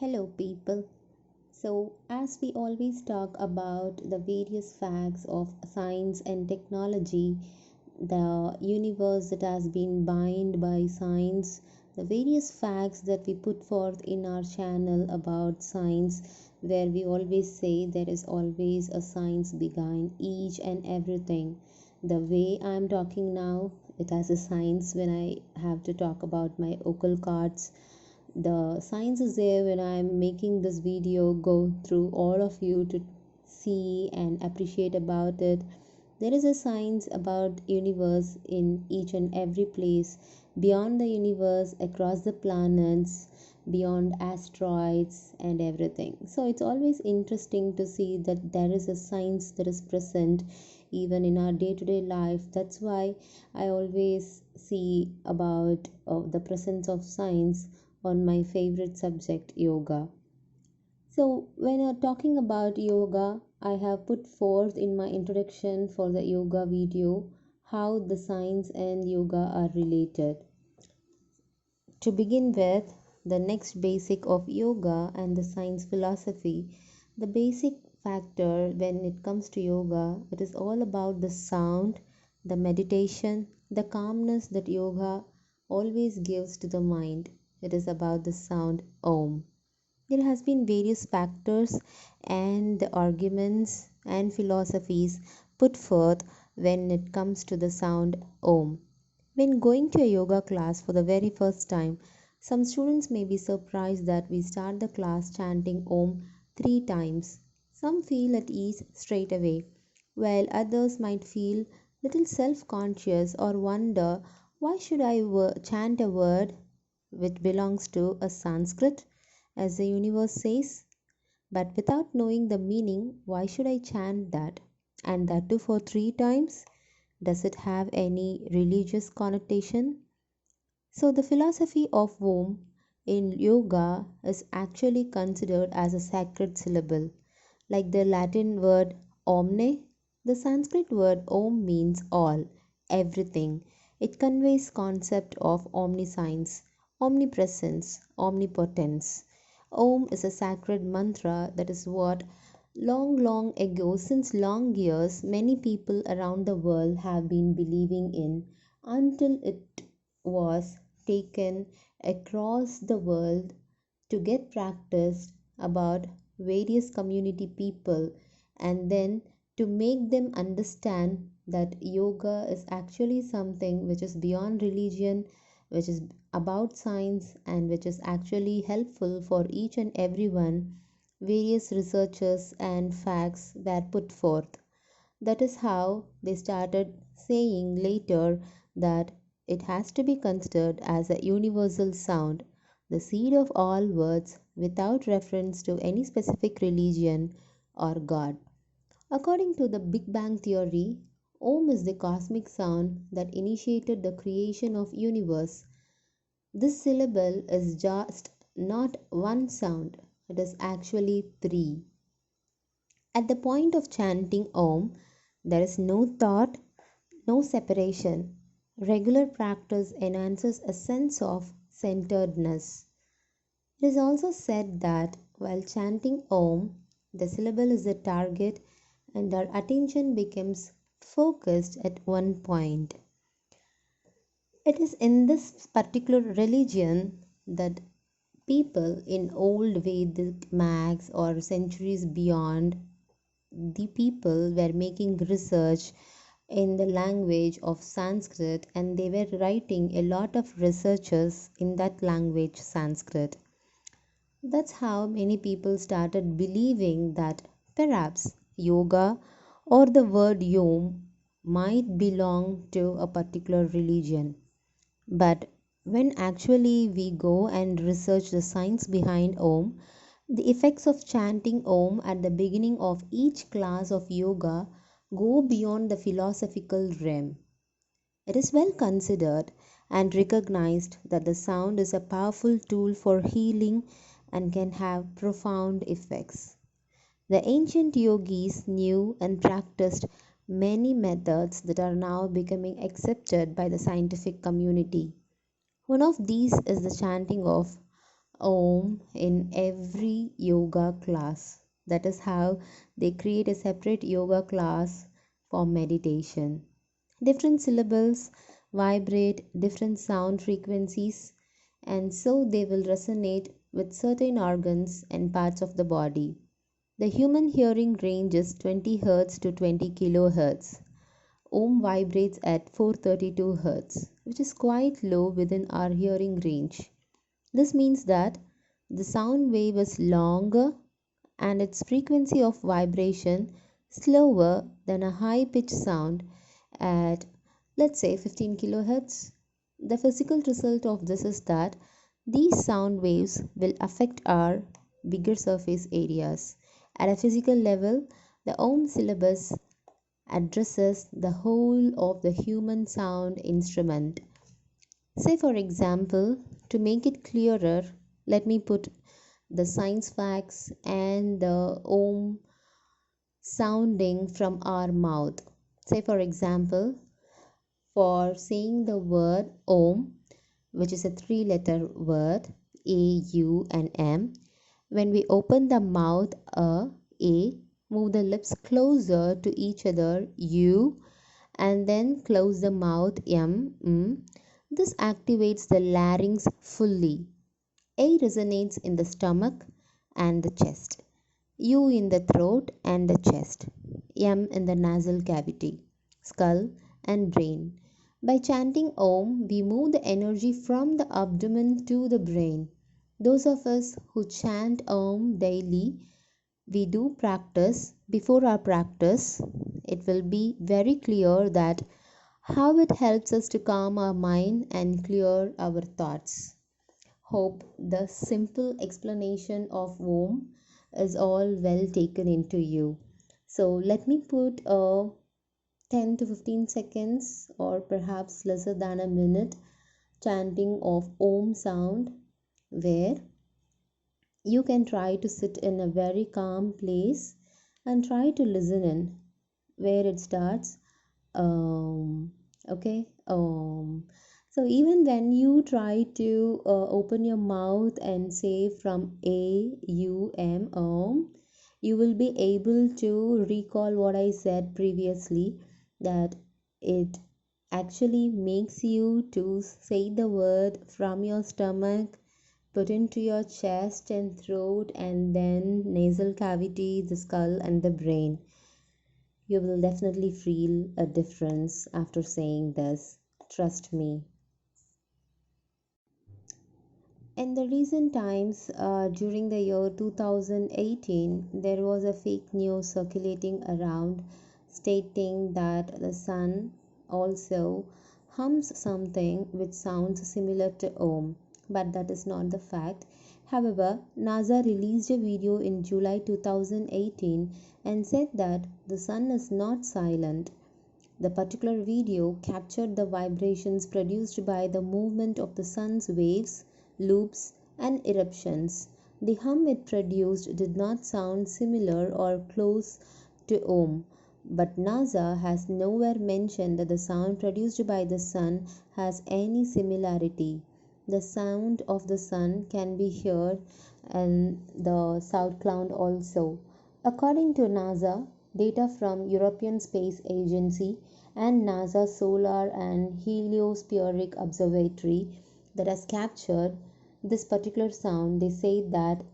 Hello, people. So, as we always talk about the various facts of science and technology, the universe that has been bound by science, the various facts that we put forth in our channel about science, where we always say there is always a science behind each and everything. The way I'm talking now, it has a science when I have to talk about my occult cards. The science is there when I'm making this video go through all of you to see and appreciate about it. There is a science about universe in each and every place, beyond the universe, across the planets, beyond asteroids and everything. So it's always interesting to see that there is a science that is present even in our day-to-day life. That's why I always see about the presence of science on my favorite subject, yoga. So, when you're talking about yoga, I have put forth in my introduction for the yoga video how the science and yoga are related. To begin with, the next basic of yoga and the science philosophy, the basic factor when it comes to yoga, it is all about the sound, the meditation, the calmness that yoga always gives to the mind. It is about the sound Om. There has been various factors and the arguments and philosophies put forth when it comes to the sound Om. When going to a yoga class for the very first time, some students may be surprised that we start the class chanting Om 3 times. Some feel at ease straight away, while others might feel little self-conscious or wonder, why should I chant a word which belongs to a Sanskrit, as the universe says? But without knowing the meaning, why should I chant that? And that too for 3 times? Does it have any religious connotation? So, the philosophy of Om in yoga is actually considered as a sacred syllable. Like the Latin word omne, the Sanskrit word Om means all, everything. It conveys concept of omniscience, omnipresence, omnipotence. Om is a sacred mantra that is what long ago, since long years, many people around the world have been believing in until it was taken across the world to get practiced about various community people, and then to make them understand that yoga is actually something which is beyond religion, which is about science, and which is actually helpful for each and everyone. Various researches and facts were put forth. That is how they started saying later that it has to be considered as a universal sound, the seed of all words, without reference to any specific religion or God. According to the Big Bang theory, Om is the cosmic sound that initiated the creation of universe. This syllable is just not one sound, it is actually three. At the point of chanting Om, there is no thought, no separation. Regular practice enhances a sense of centeredness. It is also said that while chanting Om, the syllable is the target and our attention becomes focused at one point. It is in this particular religion that people in old Vedic mags or centuries beyond, the people were making research in the language of Sanskrit, and they were writing a lot of researches in that language, Sanskrit. That's how many people started believing that perhaps yoga or the word yom might belong to a particular religion. But when actually we go and research the science behind Om, the effects of chanting Om at the beginning of each class of yoga go beyond the philosophical realm. It is well considered and recognized that the sound is a powerful tool for healing and can have profound effects. The ancient yogis knew and practiced many methods that are now becoming accepted by the scientific community. One of these is the chanting of Om in every class. That is how they create a separate yoga class for meditation. Different syllables vibrate different sound frequencies, and so they will resonate with certain organs and parts of the body. The human hearing range is 20 Hz to 20 kHz. Om vibrates at 432 Hz, which is quite low within our hearing range. This means that the sound wave is longer and its frequency of vibration slower than a high pitched sound at, let's say, 15 kHz. The physical result of this is that these sound waves will affect our bigger surface areas. At a physical level, the Om syllabus addresses the whole of the human sound instrument. Say, for example, to make it clearer, let me put the science facts and the Om sounding from our mouth. Say, for example, for saying the word Om, which is a three-letter word, A, U, and M, when we open the mouth, A, move the lips closer to each other, U, and then close the mouth, M. This activates the larynx fully. A resonates in the stomach and the chest, U in the throat and the chest, M in the nasal cavity, skull, and brain. By chanting Om, we move the energy from the abdomen to the brain. Those of us who chant Om daily, we do practice. Before our practice, it will be very clear that how it helps us to calm our mind and clear our thoughts. Hope the simple explanation of Om is all well taken into you. So let me put a 10 to 15 seconds or perhaps lesser than a minute chanting of Om sound, where you can try to sit in a very calm place and try to listen in where it starts. Okay. So even when you try to open your mouth and say from A U M, you will be able to recall what I said previously, that it actually makes you to say the word from your stomach, put into your chest and throat, and then nasal cavity, the skull, and the brain. You will definitely feel a difference after saying this. Trust me. In the recent times, during the year 2018, there was a fake news circulating around stating that the sun also hums something which sounds similar to Om, but that is not the fact. However, NASA released a video in July 2018 and said that the sun is not silent. The particular video captured the vibrations produced by the movement of the sun's waves, loops, and eruptions. The hum it produced did not sound similar or close to Om, but NASA has nowhere mentioned that the sound produced by the sun has any similarity. The sound of the sun can be heard in the South Cloud also. According to NASA, data from European Space Agency and NASA Solar and Heliospheric Observatory that has captured this particular sound, they say that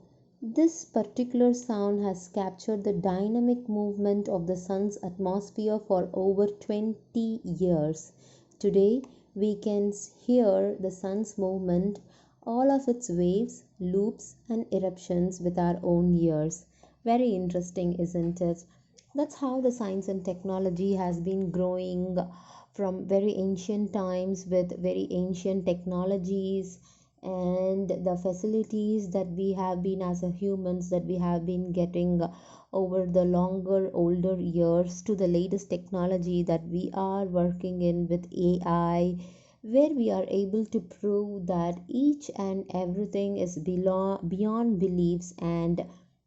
this particular sound has captured the dynamic movement of the sun's atmosphere for over 20 years. Today, we can hear the sun's movement, all of its waves, loops, and eruptions with our own ears. Very interesting, isn't it? That's how the science and technology has been growing from very ancient times with very ancient technologies, and the facilities that we have been as a humans that we have been getting over the longer older years to the latest technology that we are working in with AI, where we are able to prove that each and everything is beyond beliefs, and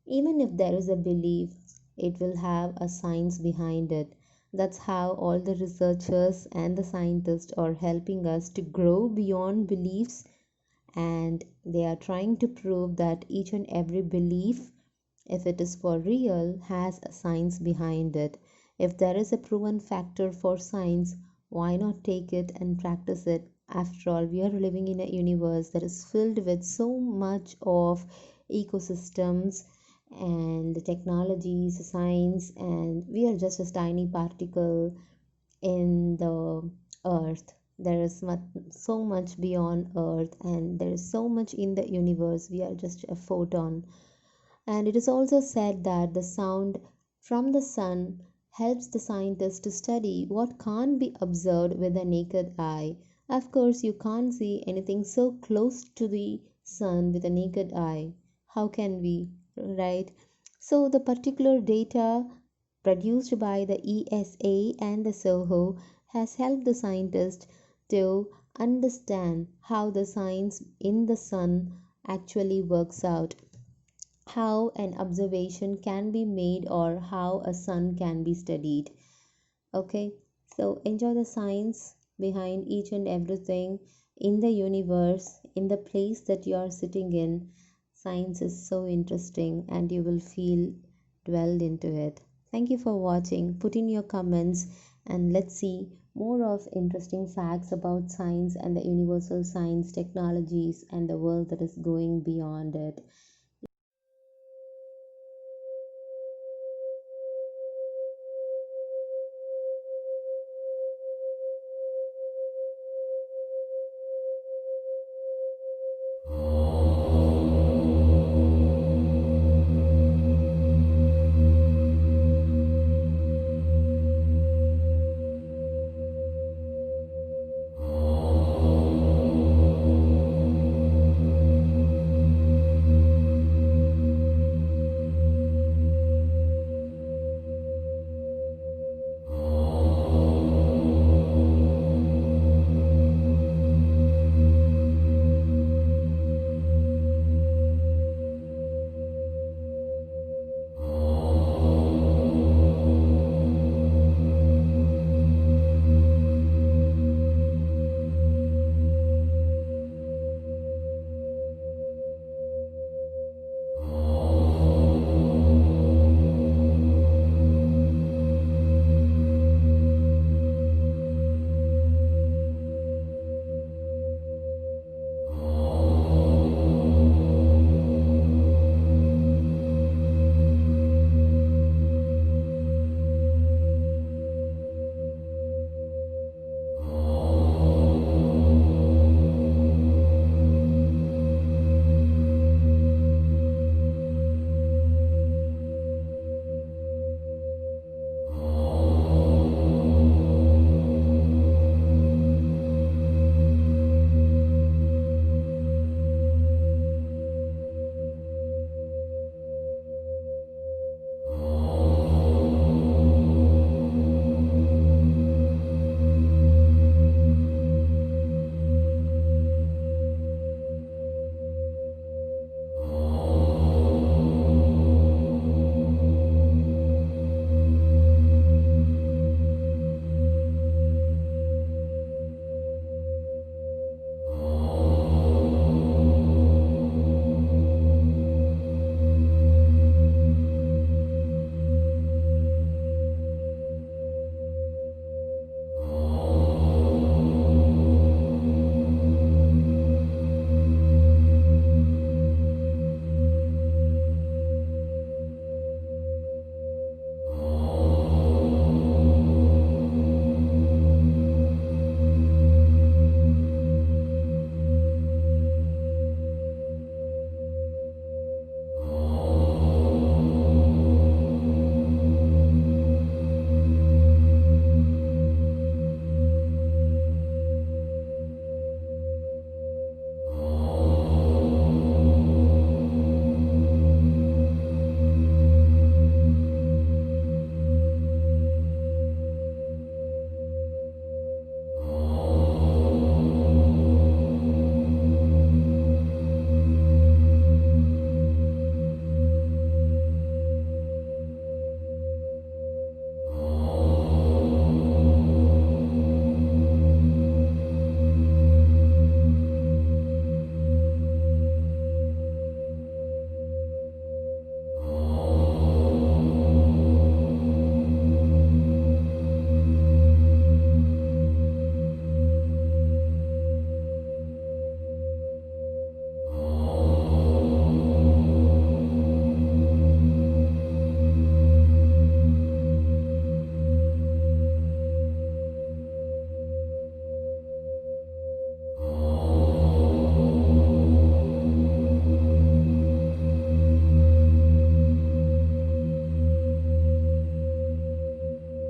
even if there is a belief, it will have a science behind it. That's how all the researchers and the scientists are helping us to grow beyond beliefs, and they are trying to prove that each and every belief if it is for real, has a science behind it. If there is a proven factor for science, why not take it and practice it? After all, we are living in a universe that is filled with so much of ecosystems and the technologies, science, and we are just a tiny particle in the earth. There is so much beyond earth, and there is so much in the universe. We are just a photon. And it is also said that the sound from the sun helps the scientists to study what can't be observed with the naked eye. Of course, you can't see anything so close to the sun with a naked eye. How can we, right? So, the particular data produced by the ESA and the SOHO has helped the scientists to understand how the science in the sun actually works out, how an observation can be made, or how a sun can be studied. Okay, so enjoy the science behind each and everything in the universe, in the place that you are sitting in. Science is so interesting and you will feel dwelled into it. Thank you for watching. Put in your comments and let's see more of interesting facts about science and the universal science technologies and the world that is going beyond it.